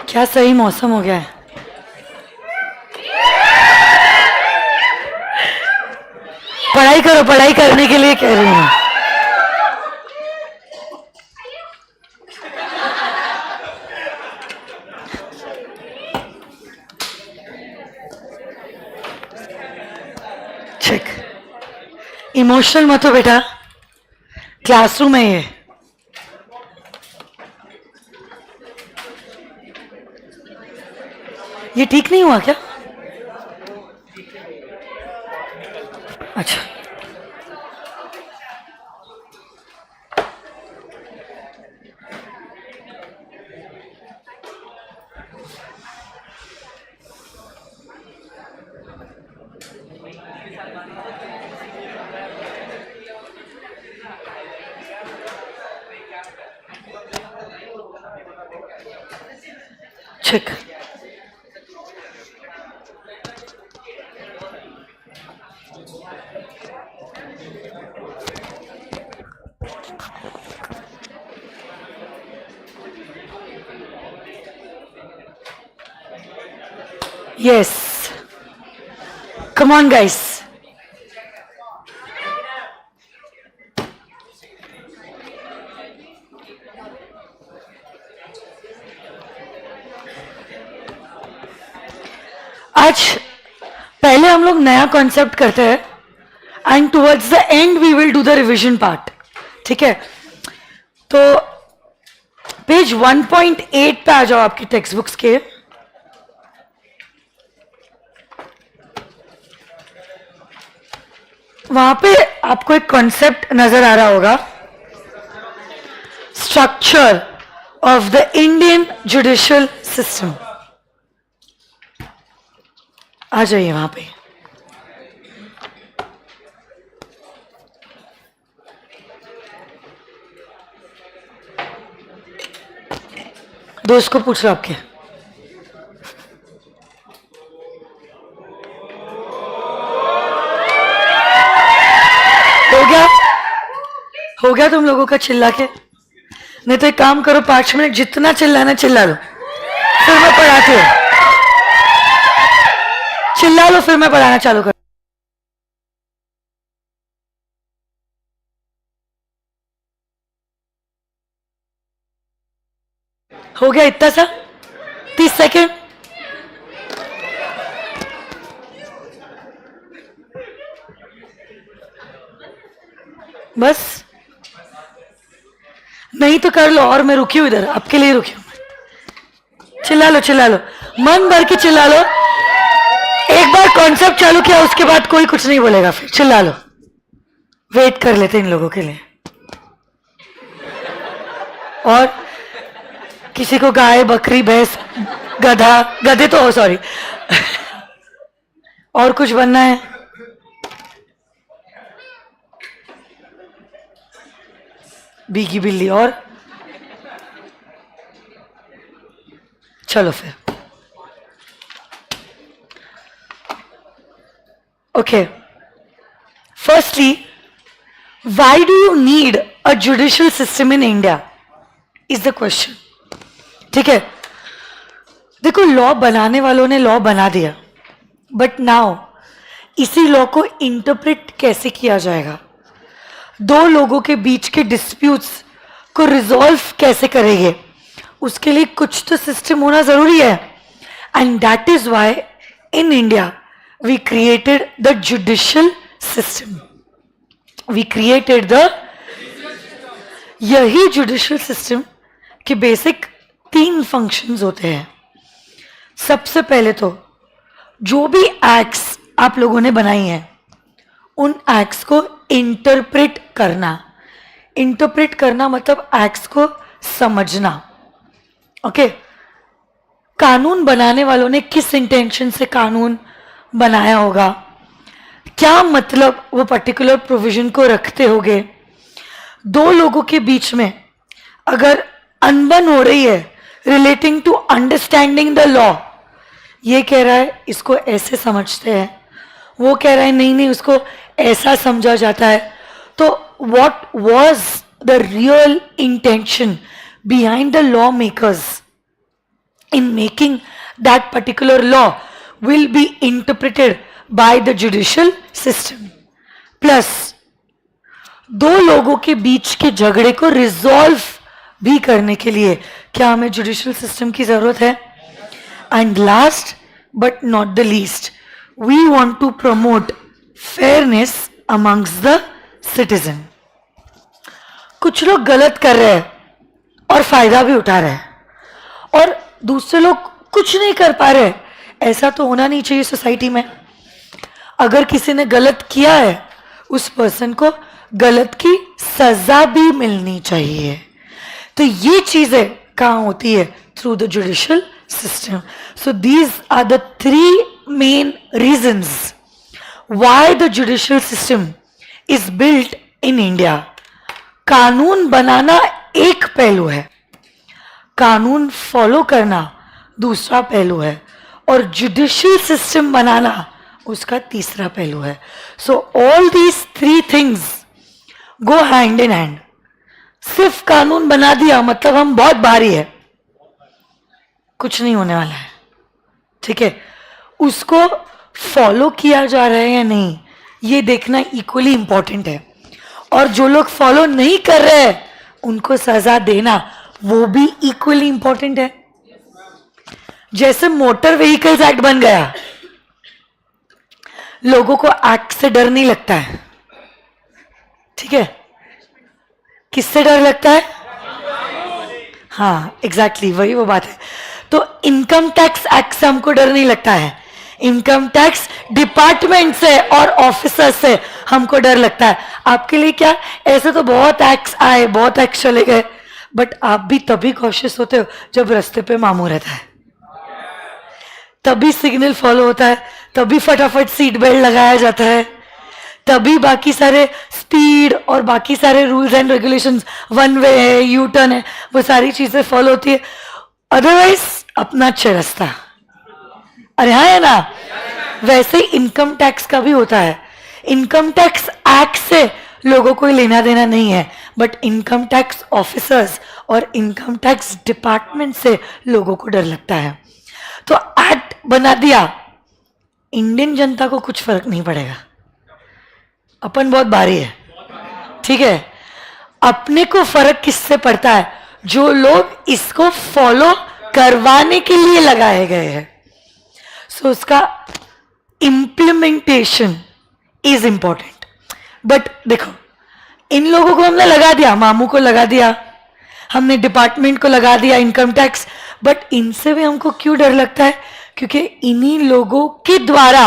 क्या सही मौसम हो गया है। पढ़ाई करो, पढ़ाई करने के लिए कह रही हूँ। चेक। इमोशनल मत हो बेटा, क्लासरूम है ये। ये ठीक नहीं हुआ क्या? अच्छा, check. Yes. Come on, guys. आज पहले हम लोग नया कॉन्सेप्ट करते हैं and towards the end we will do the revision part. ठीक है, तो पेज 1.8 पे आ जाओ आपकी टेक्स्ट बुक्स के। वहां पे आपको एक कॉन्सेप्ट नजर आ रहा होगा, structure of the Indian judicial system. आ जाइए वहां पे। दोस्त को पूछ लो आपके। हो गया तुम लोगों का चिल्ला के? नहीं तो एक काम करो, 5 मिनट जितना चिल्लाना चिल्ला लो, फिर मैं पढ़ाती हूँ। चिल्ला लो, फिर मैं पढ़ाना चालू कर। हो गया इतना सा? 30 सेकेंड। बस, नहीं तो कर लो। और मैं रुकी हूं इधर, आपके लिए रुकी हूं। चिल्ला लो, चिल्ला लो, मन भर के चिल्ला लो। एक बार कॉन्सेप्ट चालू किया उसके बाद कोई कुछ नहीं बोलेगा, फिर चिल्ला लो। वेट कर लेते इन लोगों के लिए। और किसी को गाय, बकरी, भैंस, गधा, गधे तो सॉरी और कुछ बनना है? बीगी बिल्ली। और चलो फिर। Okay, firstly, why do you need a judicial system in India is the question. ठीक है, देखो, लॉ बनाने वालों ने लॉ बना दिया, बट नाउ इसी लॉ को इंटरप्रेट कैसे किया जाएगा, दो लोगों के बीच के डिस्प्यूट्स को रिजॉल्व कैसे करेंगे, उसके लिए कुछ तो सिस्टम होना जरूरी है। And that is why in India we created the judicial system. We created the, यही जुडिशियल सिस्टम के बेसिक 3 फंक्शंस होते हैं। सबसे पहले तो जो भी एक्ट्स आप लोगों ने बनाई हैं, उन एक्ट्स को इंटरप्रेट करना। इंटरप्रेट करना मतलब एक्ट्स को समझना। ओके, कानून बनाने वालों ने किस इंटेंशन से कानून बनाया होगा, क्या मतलब वो पर्टिकुलर प्रोविजन को रखते होंगे। दो लोगों के बीच में अगर अनबन हो रही है relating to understanding the law, ये कह रहा है इसको ऐसे समझते हैं, वो कह रहा है नहीं नहीं उसको ऐसा समझा जाता है. तो what was the real intention behind the lawmakers in making that particular law will be interpreted by the judicial system. Plus, दो लोगों के बीच के झगड़े को रिजॉल्व भी करने के लिए क्या हमें जुडिशियल सिस्टम की जरूरत है? And last but not the least, we want to promote fairness amongst the citizen. कुछ लोग गलत कर रहे हैं और फायदा भी उठा रहे हैं, और दूसरे लोग कुछ नहीं कर पा रहे. ऐसा तो होना नहीं चाहिए सोसाइटी में. अगर किसी ने गलत किया है, उस पर्सन को गलत की सजा भी मिलनी चाहिए. तो ये चीजें कहाँ होती है? Through the judicial system. So these are the 3 main reasons why the judicial system is built in India. कानून बनाना एक पहलू है, कानून फॉलो करना दूसरा पहलू है, और जुडिशियल सिस्टम बनाना उसका तीसरा पहलू है. So all these 3 things go hand in hand. सिर्फ कानून बना दिया मतलब हम बहुत भारी है, कुछ नहीं होने वाला है. ठीक है, उसको फॉलो किया जा रहा है या नहीं, ये देखना इक्वली इंपॉर्टेंट है. और जो लोग फॉलो नहीं कर रहे हैं उनको सजा देना वो भी इक्वली इंपॉर्टेंट है. जैसे मोटर व्हीकल्स एक्ट बन गया, लोगों को एक्ट से डर नहीं लगता है. ठीक है, किससे डर लगता है? हाँ एग्जैक्टली वही वो बात है. तो इनकम टैक्स एक्ट से हमको डर नहीं लगता है, इनकम टैक्स डिपार्टमेंट से और ऑफिसर से हमको डर लगता है. आपके लिए क्या, ऐसे तो बहुत एक्ट्स आए, बहुत एक्ट चले गए, बट आप भी तभी कॉशियस होते हो जब रास्ते पे मामू रहता है, तभी सिग्नल फॉलो होता है, तभी फटाफट सीट बेल्ट लगाया जाता है, तभी बाकी सारे स्पीड और बाकी सारे rules and regulations, one way है, यू टर्न है, वो सारी चीजें फॉलो होती है. अदरवाइज अपना अच्छा रास्ता. अरे हाँ है ना. वैसे ही इनकम टैक्स का भी होता है. इनकम टैक्स एक्ट से लोगों को लेना देना नहीं है, बट इनकम टैक्स ऑफिसर्स और इनकम टैक्स डिपार्टमेंट से लोगों को डर लगता है. तो एक्ट बना दिया, इंडियन जनता को कुछ फर्क नहीं पड़ेगा, अपन बहुत भारी है. ठीक है, अपने को फर्क किससे पड़ता है? जो लोग इसको फॉलो करवाने के लिए लगाए गए हैं. सो उसका इम्प्लीमेंटेशन इज इंपॉर्टेंट. बट देखो, इन लोगों को हमने लगा दिया, मामू को लगा दिया, हमने डिपार्टमेंट को लगा दिया इनकम टैक्स, बट इनसे भी हमको क्यों डर लगता है? क्योंकि इन्हीं लोगों के द्वारा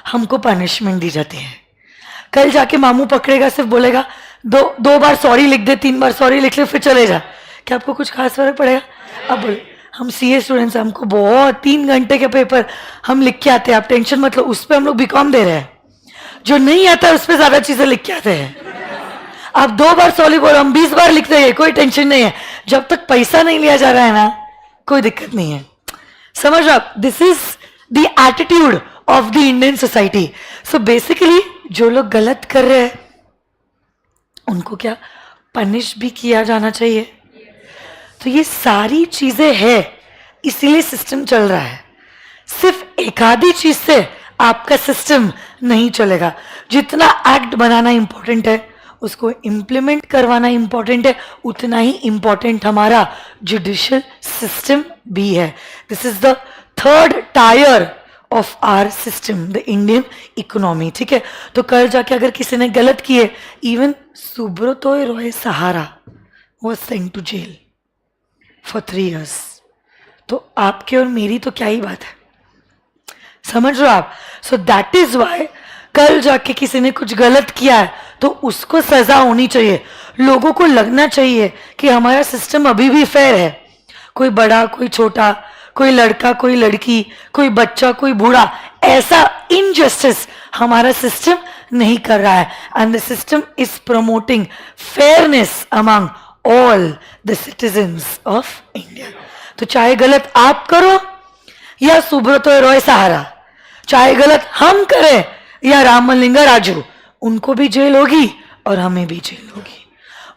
हमको पनिशमेंट दी जाती है. कल जाके मामू पकड़ेगा, सिर्फ बोलेगा दो बार सॉरी लिख दे, 3 बार सॉरी लिख ले, फिर चले जा. क्या आपको कुछ खास फर्क पड़ेगा? अब बोल, हम सीए स्टूडेंट्स, हमको बहुत 3 घंटे के पेपर हम लिख के आते हैं, आप टेंशन मत लो, उस पर हम लोग बीकॉम दे रहे हैं. जो नहीं आता है उस पर ज्यादा चीजें लिख के आते हैं. आप 2 बार सॉरी बोलो, हम 20 बार लिखते हैं, कोई टेंशन नहीं है. जब तक पैसा नहीं लिया जा रहा है ना, कोई दिक्कत नहीं है. समझ आप, this is the attitude of the Indian society. So basically जो लोग गलत कर रहे हैं उनको क्या पनिश भी किया जाना चाहिए. तो ये सारी चीजें हैं, इसीलिए सिस्टम चल रहा है. सिर्फ एक आधी चीज से आपका सिस्टम नहीं चलेगा. जितना एक्ट बनाना इंपॉर्टेंट है, उसको इम्प्लीमेंट करवाना इंपॉर्टेंट है, उतना ही इंपॉर्टेंट हमारा जुडिशियल सिस्टम भी है. This is the 3rd tier of our system, the Indian economy. ठीक है, तो कल जाके अगर किसी ने गलत किए, even Subrata Roy Sahara was sent to jail for 3 years. तो आपके और मेरी तो क्या ही बात है, समझ रहे हो आप? सो दैट इज वाई कल जाके किसी ने कुछ गलत किया है तो उसको सजा होनी चाहिए. लोगों को लगना चाहिए कि हमारा सिस्टम अभी भी फेयर है. कोई बड़ा, कोई छोटा, कोई लड़का, कोई लड़की, कोई बच्चा, कोई बूढ़ा, ऐसा इनजस्टिस हमारा सिस्टम नहीं कर रहा है. And the system is promoting fairness among all the citizens of India. तो चाहे गलत आप करो या सुब्रतो रॉय सहारा, चाहे गलत हम करें या रामलिंगा राजू, उनको भी जेल होगी और हमें भी जेल होगी,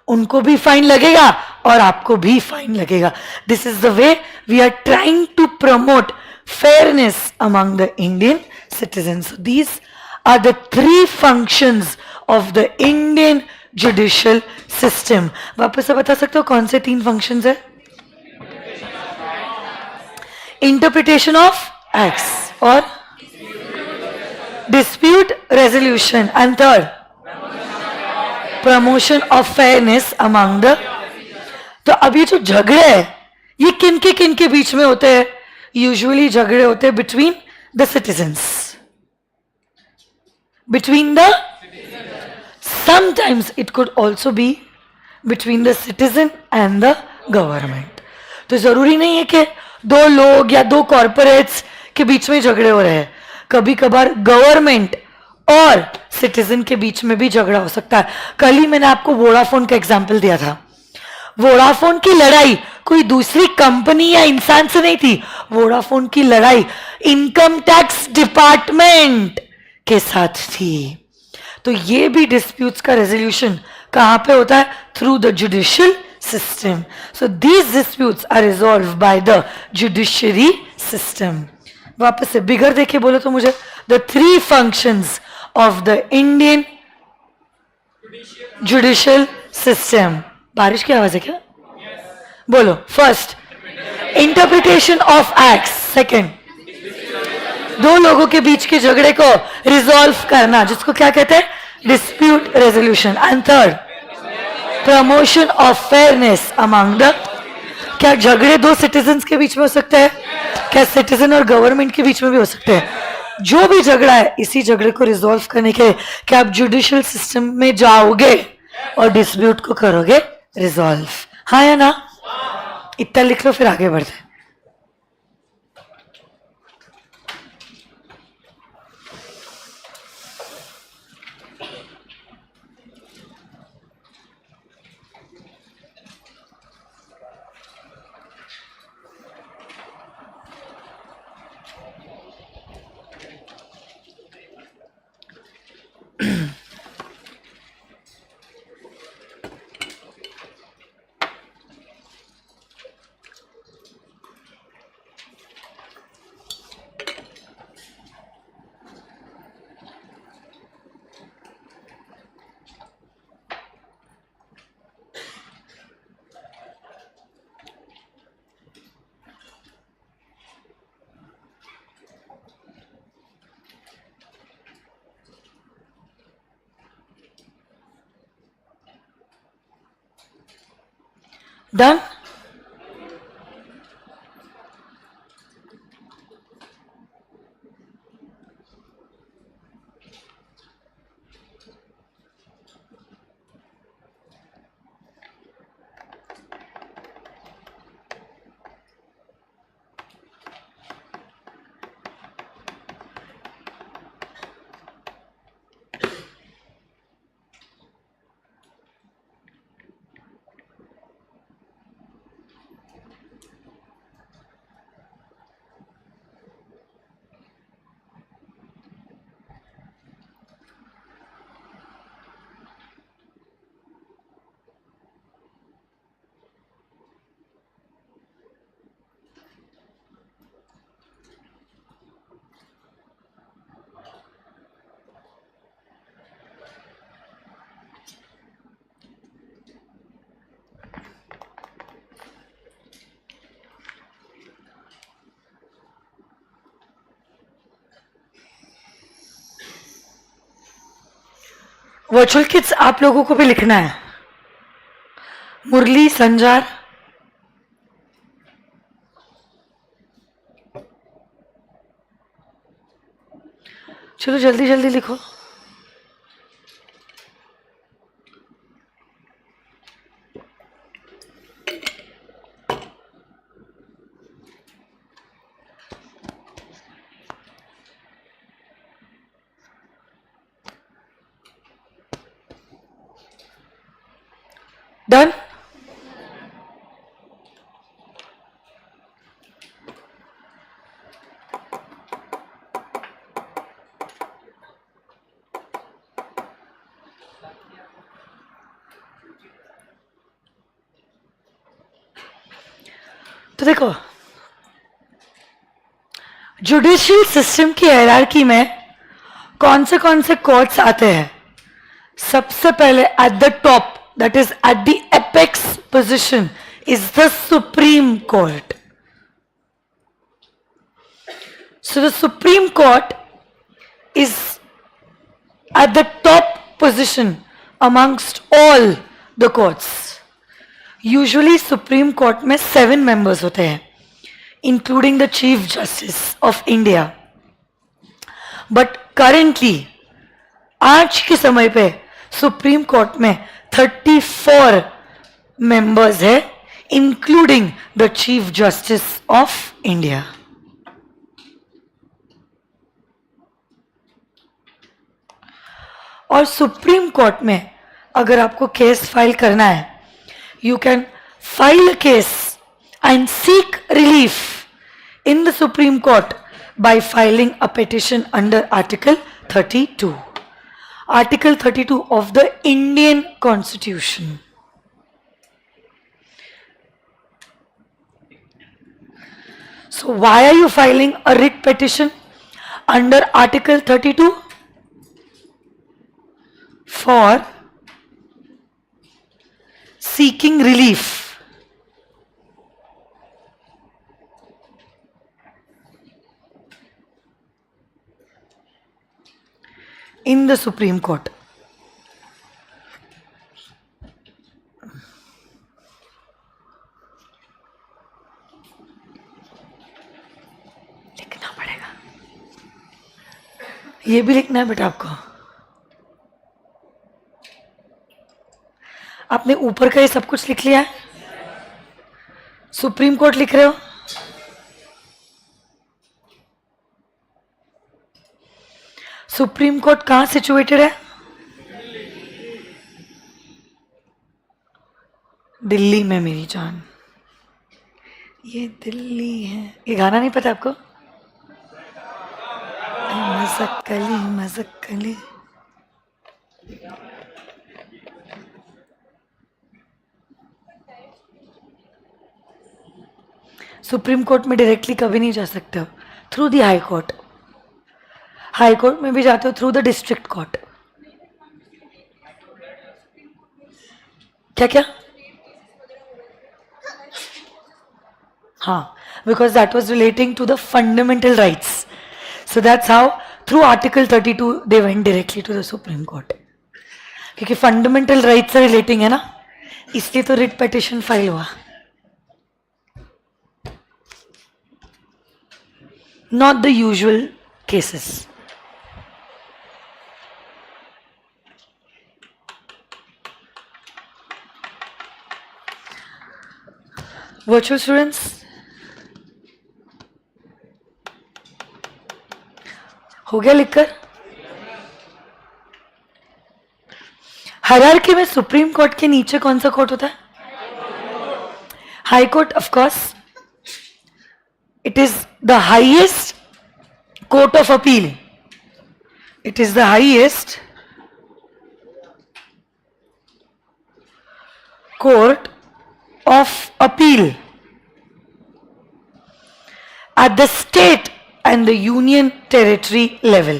उनको भी फाइन लगेगा और आपको भी फाइन लगेगा. This is the way we are trying to promote fairness among the Indian citizens. So these are the three functions of the Indian judicial system. वापस से बता सकते हो कौन से तीन functions है? Interpretation of acts और dispute resolution and third promotion of fairness among the. तो अब ये जो झगड़े हैं ये किन के बीच में होते हैं? यूजुअली झगड़े होते हैं between the citizens, between the, sometimes it could also be between the citizen and the government. तो जरूरी नहीं है कि दो लोग या दो कॉर्पोरेट्स के बीच में झगड़े हो रहे हैं, कभी कभार गवर्नमेंट और सिटीजन के बीच में भी झगड़ा हो सकता है. कल ही मैंने आपको वोडाफोन का एग्जाम्पल दिया था. वोडाफोन की लड़ाई कोई दूसरी कंपनी या इंसान से नहीं थी, वोडाफोन की लड़ाई इनकम टैक्स डिपार्टमेंट के साथ थी. तो ये भी डिस्प्यूट्स का रेजोल्यूशन कहां पे होता है? Through the judicial system. So these disputes are resolve by the judiciary system. वापस से बिगड़ देखे बोलो तो मुझे, the three functions of the Indian judicial system. बारिश की आवाज है क्या? बोलो. First, interpretation of acts. Second, दो लोगों के बीच के झगड़े को रिजॉल्व करना, जिसको क्या कहते हैं? Dispute resolution. And third, promotion of fairness among the. क्या झगड़े दो सिटीजन्स के बीच में हो सकते हैं? क्या सिटीजन और गवर्नमेंट के बीच में भी हो सकते हैं? जो भी झगड़ा है, इसी झगड़े को रिजॉल्व करने के लिए क्या आप जुडिशियल सिस्टम में जाओगे और डिस्प्यूट को करोगे रिजॉल्व? हाँ या ना? इतना लिख लो फिर आगे बढ़ते. Done? वर्चुअल किड्स आप लोगों को भी लिखना है. मुरली, संजार, चलो जल्दी जल्दी लिखो. डन? तो देखो, जुडिशियल सिस्टम की हायरार्की में कौन से कोर्ट्स आते हैं? सबसे पहले at the top, that is at the apex position, is the supreme court. So the Supreme Court is at the top position amongst all the courts. Usually Supreme Court में 7 members होते हैं, including the Chief Justice of India. But currently, आज के समय पे Supreme Court में 34 members है, including the Chief Justice of India. और सुप्रीम कोर्ट में अगर आपको केस फाइल करना है, you can file a case and seek relief in the supreme court by filing a petition under article 32. Article 32 of the Indian constitution. So why are you filing a writ petition under Article 32? For seeking relief in the Supreme Court. लिखना पड़ेगा, ये भी लिखना है बेटा आपको. आपने ऊपर का ये सब कुछ लिख लिया है? सुप्रीम कोर्ट लिख रहे हो? सुप्रीम कोर्ट कहां सिचुएटेड है? दिल्ली में मेरी जान. ये दिल्ली है. ये गाना नहीं पता आपको? मज़क्कली मज़क्कली. सुप्रीम कोर्ट में डायरेक्टली कभी नहीं जा सकते हो, through the high court. High court में भी जाते हो थ्रू द डिस्ट्रिक्ट कोर्ट. क्या क्या? हाँ, because that was relating to the fundamental rights. So that's how through article 32 they went directly to the supreme court. क्योंकि फंडामेंटल राइट्स से relating है ना, इसलिए तो रिट पिटिशन फाइल हुआ. Not the usual cases. Virtual students, हो गया लिखकर? हायरार्की में सुप्रीम कोर्ट के नीचे कौन सा कोर्ट होता है? High court. Of course it is the highest court of appeal. It is the highest court of appeal at the state and the union territory level.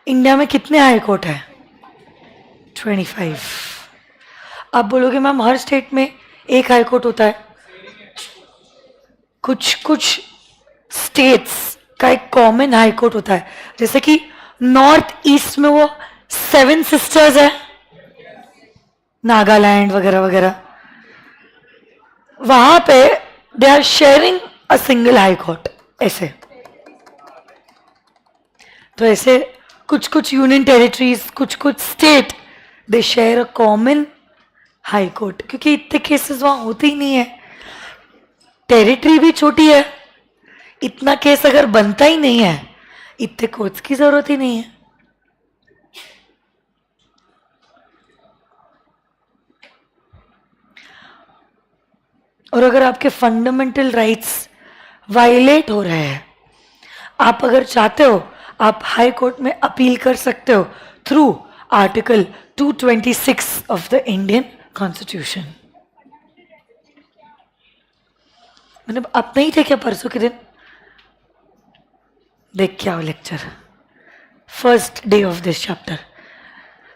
India में कितने high court है? 25. आप बोलोगे मैम हर state में एक high court होता है. कुछ स्टेट्स का एक कॉमन हाई कोर्ट होता है. जैसे कि नॉर्थ ईस्ट में वो 7 सिस्टर्स है, नागालैंड वगैरह वगैरह, वहां पे they are sharing a single high court. ऐसे तो ऐसे कुछ यूनियन टेरिटरीज, कुछ state, they share a common high court. क्योंकि इतने केसेस वहां होते ही नहीं है, टेरिटरी भी छोटी है, इतना केस अगर बनता ही नहीं है, इतने कोर्ट्स की जरूरत ही नहीं है. और अगर आपके फंडामेंटल राइट्स वायलेट हो रहे हैं, आप अगर चाहते हो, आप हाई कोर्ट में अपील कर सकते हो through article 226 of the Indian constitution. मैंने अब नहीं थे क्या परसों के दिन? देख के आओ lecture, first day of this chapter.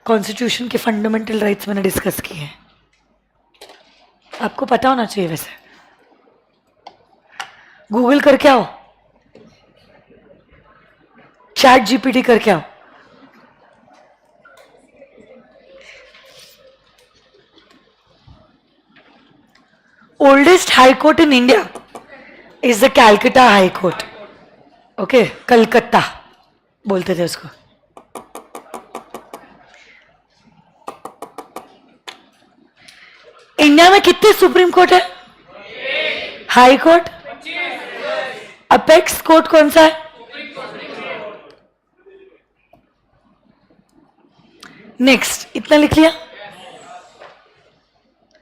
Constitution के फंडामेंटल राइट्स मैंने डिस्कस किए हैं, आपको पता होना चाहिए। वैसे गूगल करके आओ, चैट जीपीटी करके आओ। Oldest high court in India is the Calcutta high court. Okay, Calcutta बोलते थे उसको। इंडिया में कितने सुप्रीम कोर्ट है? High court? अपेक्स कोर्ट कौन सा है? नेक्स्ट, इतना लिख लिया?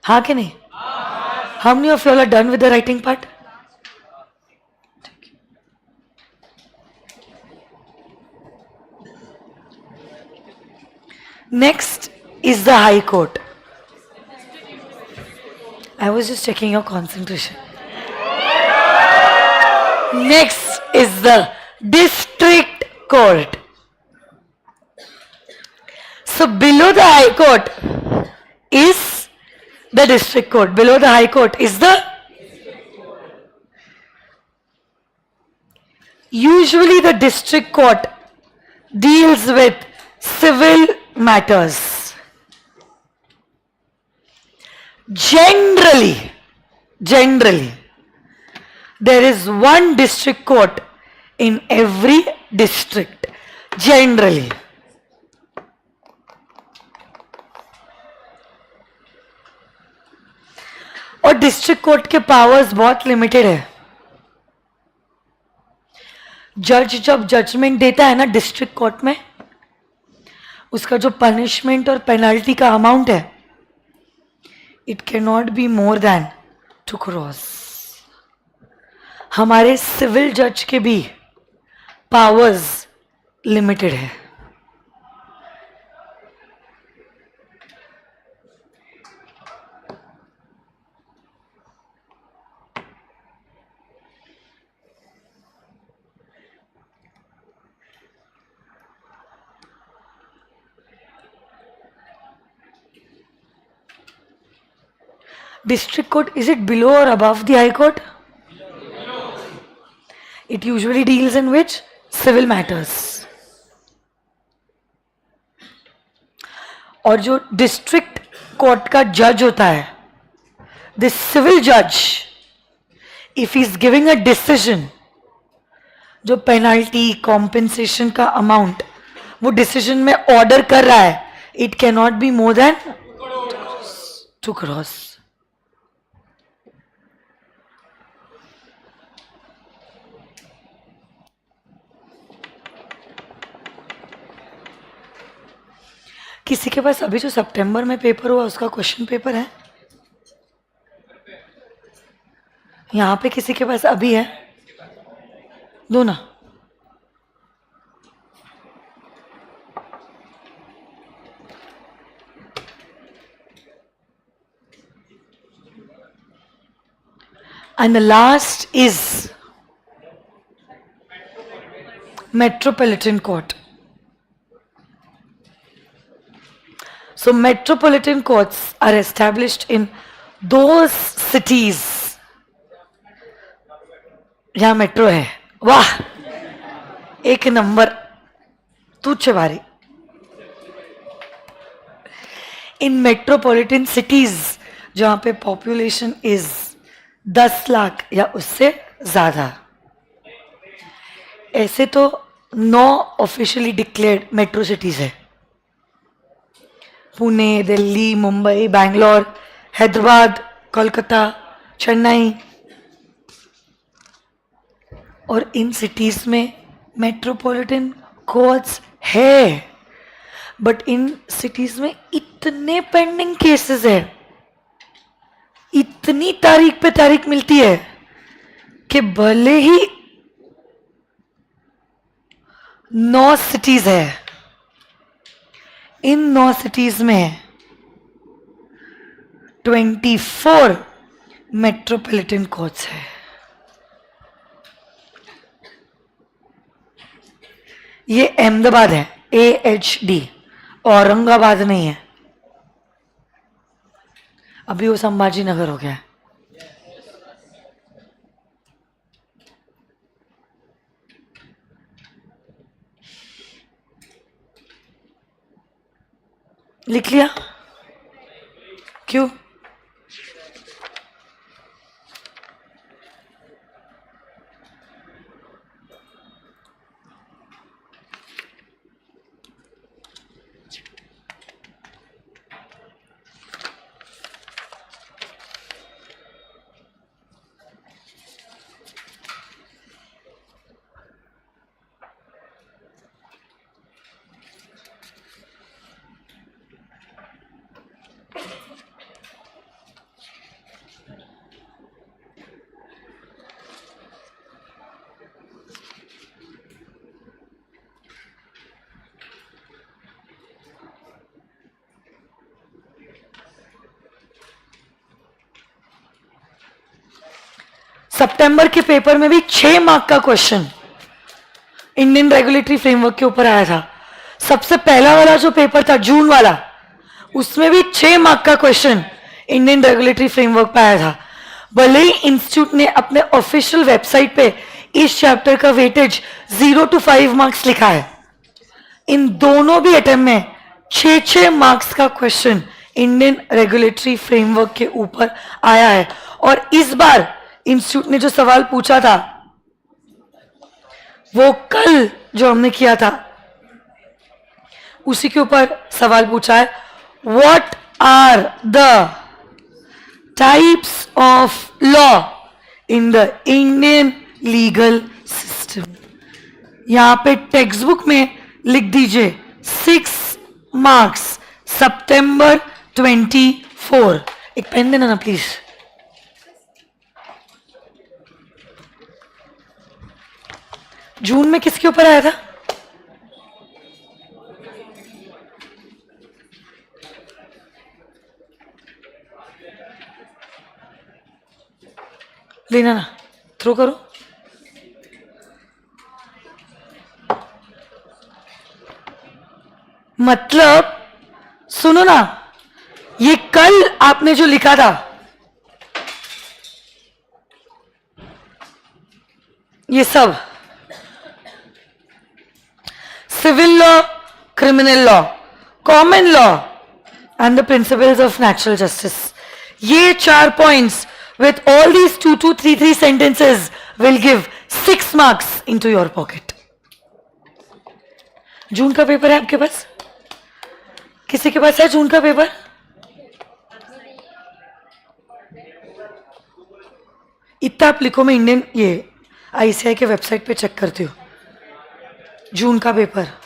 हाँ कि नहीं? How many of you are done with the writing part? Next is the high court. I was just checking your concentration. Next is the district court. So below the high court is the district court. Below the high court is the, usually the district court deals with civil matters. Generally, there is one district court in every district. Generally. और district court के powers बहुत limited है. जज जब judgement देता है ना district court में, उसका जो पनिशमेंट और पेनल्टी का अमाउंट है, it can not be more than 2 crores. हमारे सिविल जज के भी पावर्स लिमिटेड है. District court, is it below or above the high court? Below. It usually deals in which? Civil matters. और जो डिस्ट्रिक्ट कोर्ट का जज होता है, the civil judge, if he is giving a decision, जो penalty compensation का amount वो decision में ऑर्डर कर रहा है, it can not be more than 2 crores. किसी के पास अभी जो सितंबर में पेपर हुआ उसका क्वेश्चन पेपर है? यहां पे किसी के पास अभी है? दो ना. And the last is Metropolitan Court. So metropolitan courts are established in those cities. जहां मेट्रो है. वाह, एक नंबर, तुच्छ भारी. इन मेट्रोपॉलिटन सिटीज जहां पे पॉपुलेशन इज 10 लाख या उससे ज्यादा. ऐसे तो 9 ऑफिशियली डिक्लेयर्ड मेट्रो सिटीज है. पुणे, दिल्ली, मुंबई, बैंगलोर, हैदराबाद, कोलकाता, चेन्नई. और इन सिटीज में मेट्रोपॉलिटन कोर्ट्स है, बट इन सिटीज में इतने पेंडिंग केसेस है, इतनी तारीख पे तारीख मिलती है कि भले ही 9 सिटीज है, इन 9 सिटीज में 24 मेट्रोपॉलिटन कोड्स है। ये अहमदाबाद है, AHD, औरंगाबाद नहीं है। अभी वो संभाजी नगर हो गया है। लिख लिया? क्यों? सितंबर के पेपर में भी 6 मार्क का क्वेश्चन इंडियन रेगुलेटरी फ्रेमवर्क के ऊपर आया था। सबसे पहला वाला जो पेपर था जून वाला, उसमें भी 6 मार्क का क्वेश्चन इंडियन रेगुलेटरी फ्रेमवर्क पे आया था। भले ही इंस्टीट्यूट ने अपने ऑफिशियल वेबसाइट पे इस चैप्टर का वेटेज 0 to 5 मार्क्स लिखा है, इन दोनों भी अटेम्प्ट में 6 मार्क्स का क्वेश्चन इंडियन रेगुलेटरी फ्रेमवर्क के ऊपर आया है। और इस बार इंस्टीट्यूट ने जो सवाल पूछा था वो कल जो हमने किया था उसी के ऊपर सवाल पूछा है। What are the types of law in the Indian legal system? यहां पे टेक्स्ट बुक में लिख दीजिए 6 मार्क्स सितंबर 24। एक पेन देना ना प्लीज। जून में किसके ऊपर आया था? लेना ना, थ्रो करो। मतलब सुनो ना, ये कल आपने जो लिखा था ये सब civil law, criminal law, common law and the principles of natural justice, ये 4 points with all these 2, 3 sentences will give 6 marks into your pocket. जून का पेपर है आपके पास? किसी के पास है जून का पेपर? इतना आप लिखो, मैं इंडियन ये ICAI के वेबसाइट पे चेक करती हूँ। जून का paper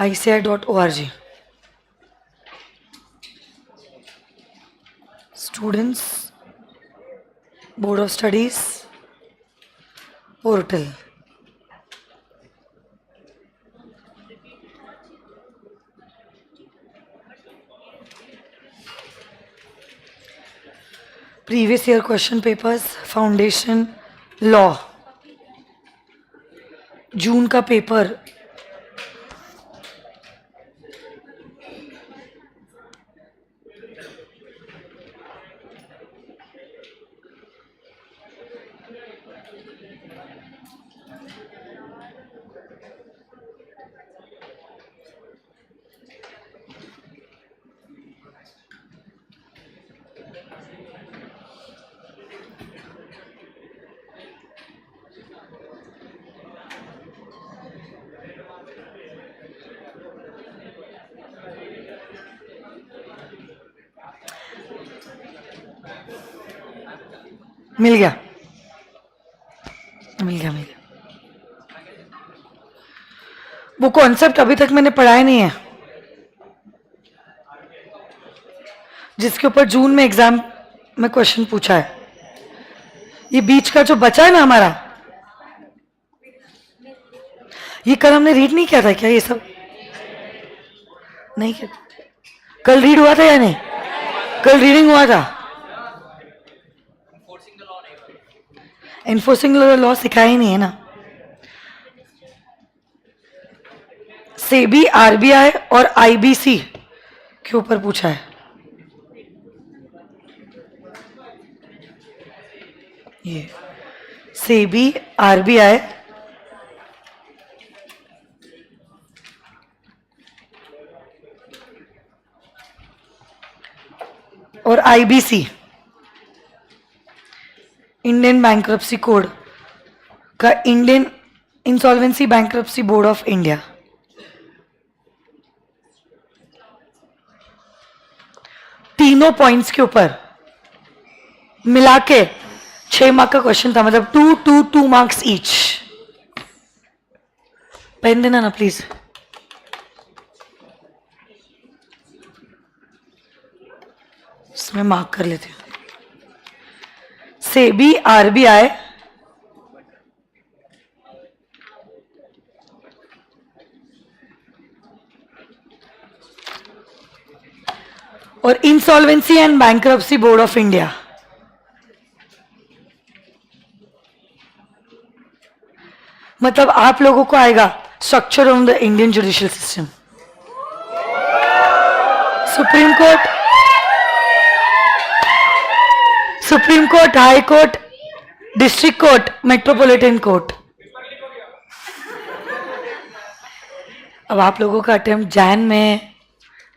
ICAI.org, students board of studies portal. Previous year question papers, foundation law, जून का पेपर मिल गया, मिल गया, मिल गया। वो कॉन्सेप्ट अभी तक मैंने पढ़ाया नहीं है जिसके ऊपर जून में एग्जाम में क्वेश्चन पूछा है। ये बीच का जो बचा है ना हमारा, ये कल हमने रीड नहीं किया था क्या? ये सब नहीं किया कल रीड हुआ था या नहीं? कल रीडिंग हुआ था। इन्फोर्सिंग लॉ सिखाया ही नहीं है ना। सेबी, आरबीआई और आईबीसी के ऊपर पूछा है। ये सेबी, आरबीआई और आईबीसी, इंडियन बैंक्रप्सी कोड का, Indian insolvency bankruptcy board of India. तीनों पॉइंट्स के ऊपर मिला के 6 मार्क का क्वेश्चन था, मतलब 2 मार्क्स ईच। पेन देना ना प्लीज। इसमें मार्क कर लेते हैं। सेबी, आरबीआई और insolvency and bankruptcy board of India. मतलब आप लोगों को आएगा structure of the Indian judicial system, supreme court, supreme court, high court, district court, metropolitan court. अब आप लोगों का अटेम्प्ट जैन में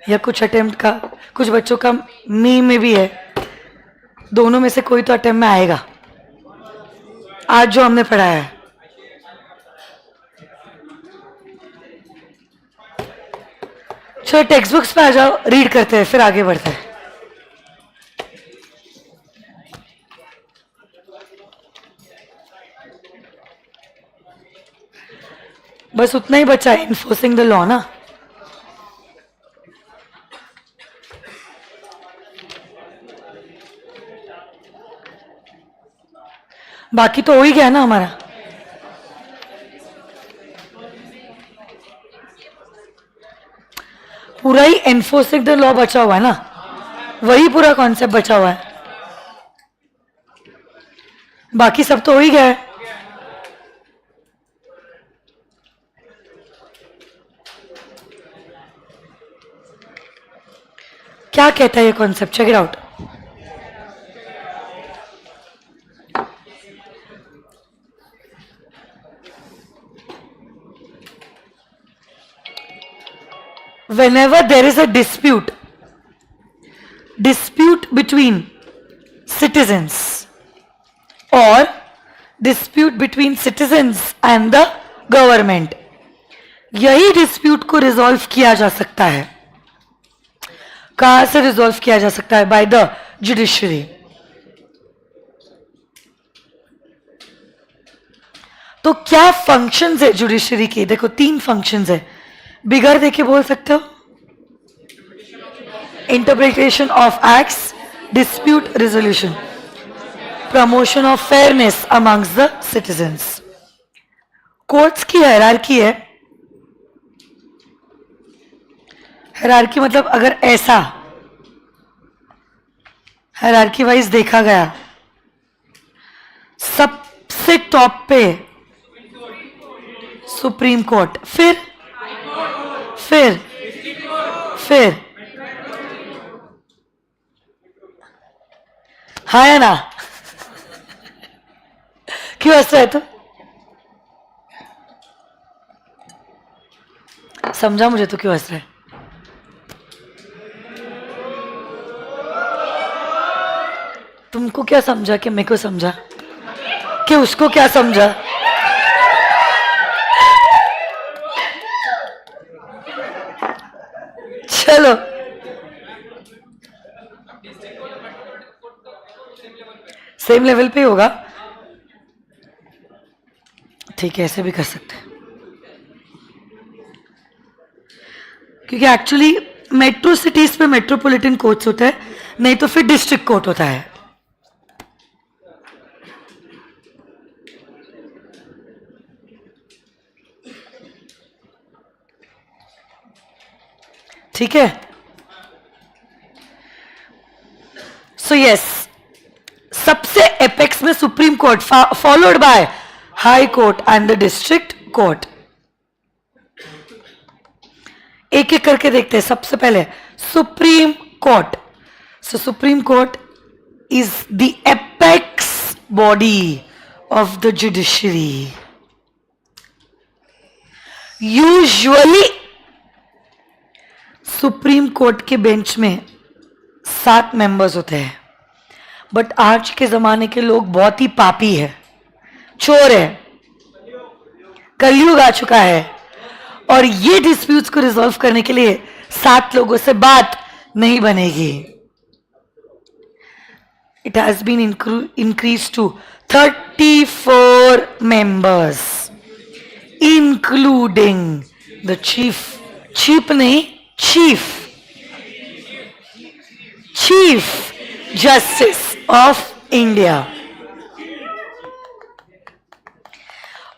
या कुछ अटेम्प्ट का, कुछ बच्चों का मी में भी है, दोनों में से कोई तो अटेम्प्ट में आएगा आज जो हमने पढ़ा है। चलो टेक्स्ट बुक्स पे आ जाओ, रीड करते हैं फिर आगे बढ़ते हैं। बस उतना ही बचा है, इन्फोर्सिंग द लॉ ना। बाकी तो हो ही गया ना हमारा। पूरा ही एनफोर्सिंग द लॉ बचा हुआ है ना, वही पूरा कॉन्सेप्ट बचा हुआ है, बाकी सब तो हो ही गया है। क्या कहता है ये concept, check it out. Whenever there is a dispute between citizens or dispute between citizens and the government, यही dispute को रिजॉल्व किया जा सकता है। कहां से रिजॉल्व किया जा सकता है? Bye the judiciary. तो क्या फंक्शंस है जुडिशरी के? देखो 3 फंक्शंस है, बिगर देके बोल सकते हो। Interpretation of acts, dispute resolution, promotion of fairness amongst the citizens. Courts की हायरार्की है। हायरार्की मतलब अगर ऐसा हायरार्की वाइज देखा गया, सबसे टॉप पे सुप्रीम कोर्ट, फिर हाँ है ना? क्यों ऐसा है? तो समझा मुझे तो क्यों ऐसा है। तुमको क्या समझा कि मेरे को समझा कि उसको क्या समझा? चलो सेम लेवल पे होगा, ठीक है, ऐसे भी कर सकते हैं। क्योंकि एक्चुअली मेट्रो सिटीज पे मेट्रोपॉलिटन कोर्ट्स होता है, नहीं तो फिर डिस्ट्रिक्ट कोर्ट होता है। ठीक है, सो यस, सबसे एपेक्स में supreme court, followed by high court and the district court. एक एक करके देखते हैं. सबसे पहले supreme court. So supreme court is the apex body of the judiciary. Usually supreme court के बेंच में 7 मेंबर्स होते हैं, बट आज के जमाने के लोग बहुत ही पापी है, चोर है, कलयुग आ चुका है, और ये डिस्प्यूट्स को रिजॉल्व करने के लिए 7 लोगों से बात नहीं बनेगी. It has been increase to 34 members, including the chief नहीं, chief justice of India.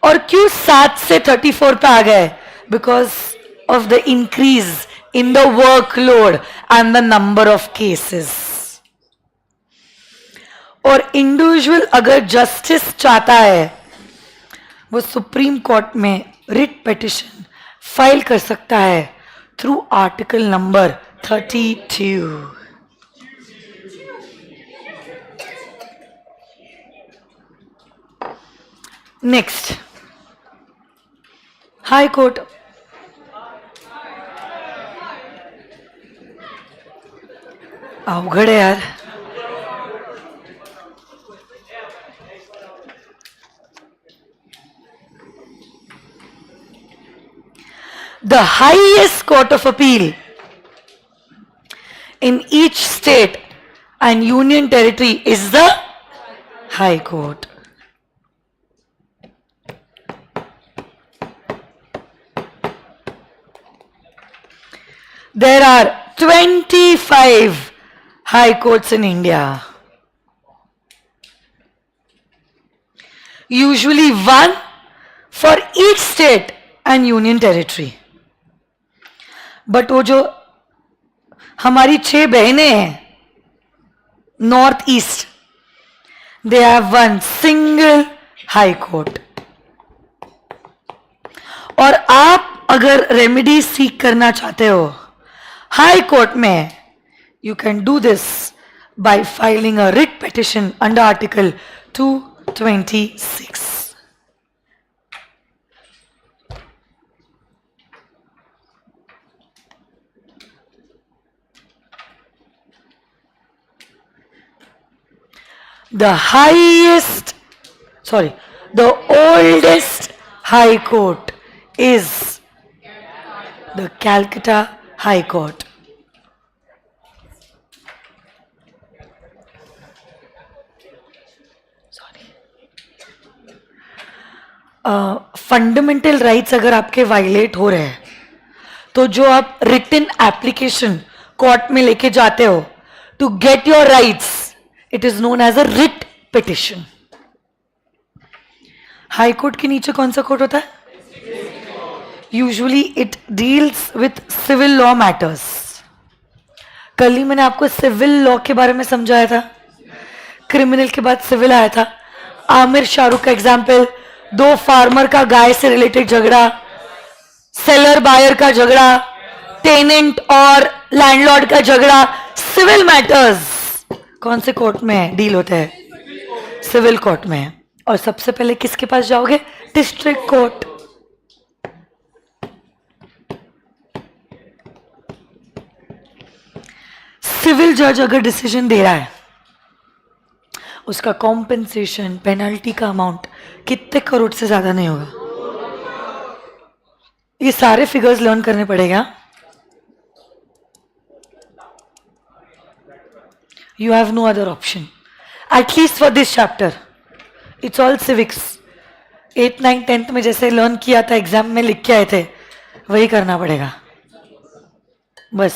और क्यों 7 से 34 पे आ गए? Because of the increase in the workload and the number of cases. और इंडिविजुअल अगर जस्टिस चाहता है, वो सुप्रीम कोर्ट में रिट पिटिशन फाइल कर सकता है through article number 32. Next, high court. अवघड है यार. The highest court of appeal in each state and union territory is the High Court. There are 25 high courts in India. Usually one for each state and union territory. But वो जो हमारी 6 बहनें हैं north east, they have one single high court. और आप अगर remedy सीख करना चाहते हो हाई कोर्ट में, you can do this by filing a writ petition under article 226. The oldest high court is the Calcutta High Court. Fundamental rights अगर आपके वायलेट हो रहे हैं, तो जो आप रिटन एप्लीकेशन कोर्ट में लेके जाते हो to get your rights, it is known as a writ petition. High court के नीचे कौन सा कोर्ट होता है? Usually it deals with civil law matters. कल ही मैंने आपको सिविल लॉ के बारे में समझाया था. क्रिमिनल के बाद सिविल आया था. आमिर शाहरुख का एग्जाम्पल, 2 फार्मर का गाय से रिलेटेड झगड़ा, सेलर बायर का झगड़ा, टेनेंट और लैंडलॉर्ड का झगड़ा. सिविल मैटर्स कौन से कोर्ट में डील होते हैं? सिविल कोर्ट में. और सबसे पहले किसके पास जाओगे? District court. सिविल जज अगर डिसीजन दे रहा है, उसका कॉम्पेंसेशन, पेनल्टी का अमाउंट कितने करोड़ से ज्यादा नहीं होगा. ये सारे फिगर्स लर्न करने पड़ेगा. You have no other option, at least for this chapter. It's all civics. 8th, 9th, 10th में जैसे लर्न किया था, एग्जाम में लिख के आए थे, वही करना पड़ेगा बस.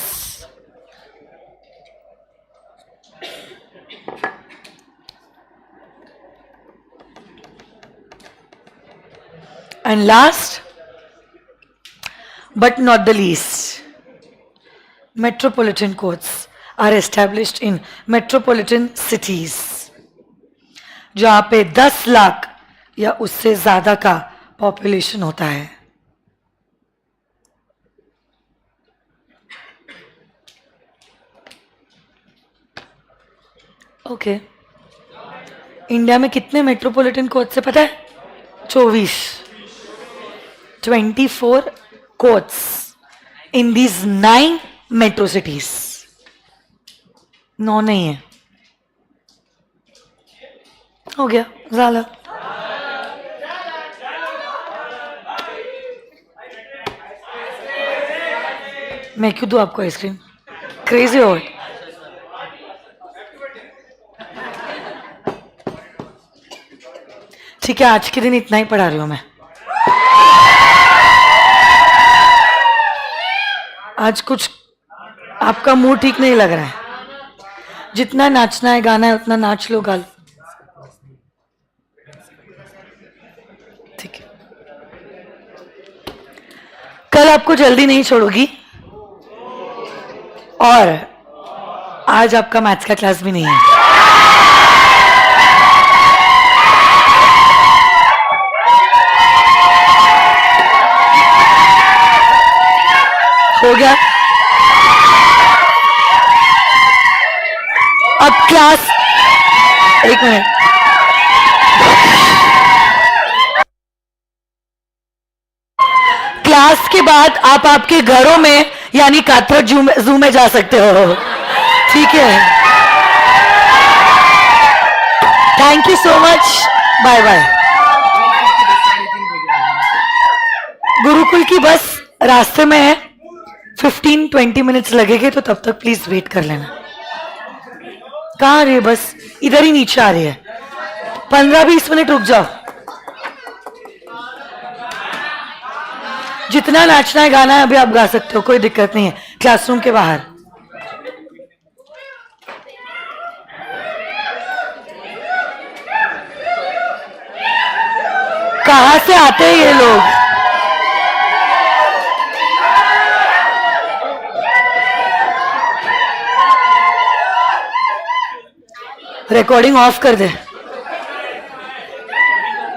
And last but not the least, metropolitan courts. Are established in metropolitan cities, जहां पे 10 लाख या उससे ज्यादा का पॉपुलेशन होता है. ओके. इंडिया में कितने मेट्रोपॉलिटन कोच से पता है? 24. 24 coach in these 9 metro cities. 9 नहीं है. हो गया, ज़्यादा. मैं क्यों दूं आपको आइसक्रीम? क्रेजी हो. ठीक है, आज के दिन इतना ही पढ़ा रही हूं मैं. आज कुछ आपका मुंह ठीक नहीं लग रहा है. जितना नाचना है गाना है उतना नाच लो, गा लो. ठीक है. कल आपको जल्दी नहीं छोड़ूंगी और आज आपका मैथ्स का क्लास भी नहीं है. हो गया. अब क्लास, एक मिनट. क्लास के बाद आप आपके घरों में यानी काथरक जू में जा सकते हो. ठीक है. Thank you so much. Bye bye. Gurukul की बस रास्ते में है. 15-20 मिनट्स लगेंगे, तो तब तक प्लीज वेट कर लेना. कहाँ आ रही है बस? इधर ही नीचे आ रही है. 15-20 मिनट रुक जाओ. जितना नाचना है गाना है अभी आप गा सकते हो, कोई दिक्कत नहीं है. क्लासरूम के बाहर. कहाँ से आते हैं ये लोग? रिकॉर्डिंग ऑफ कर दे.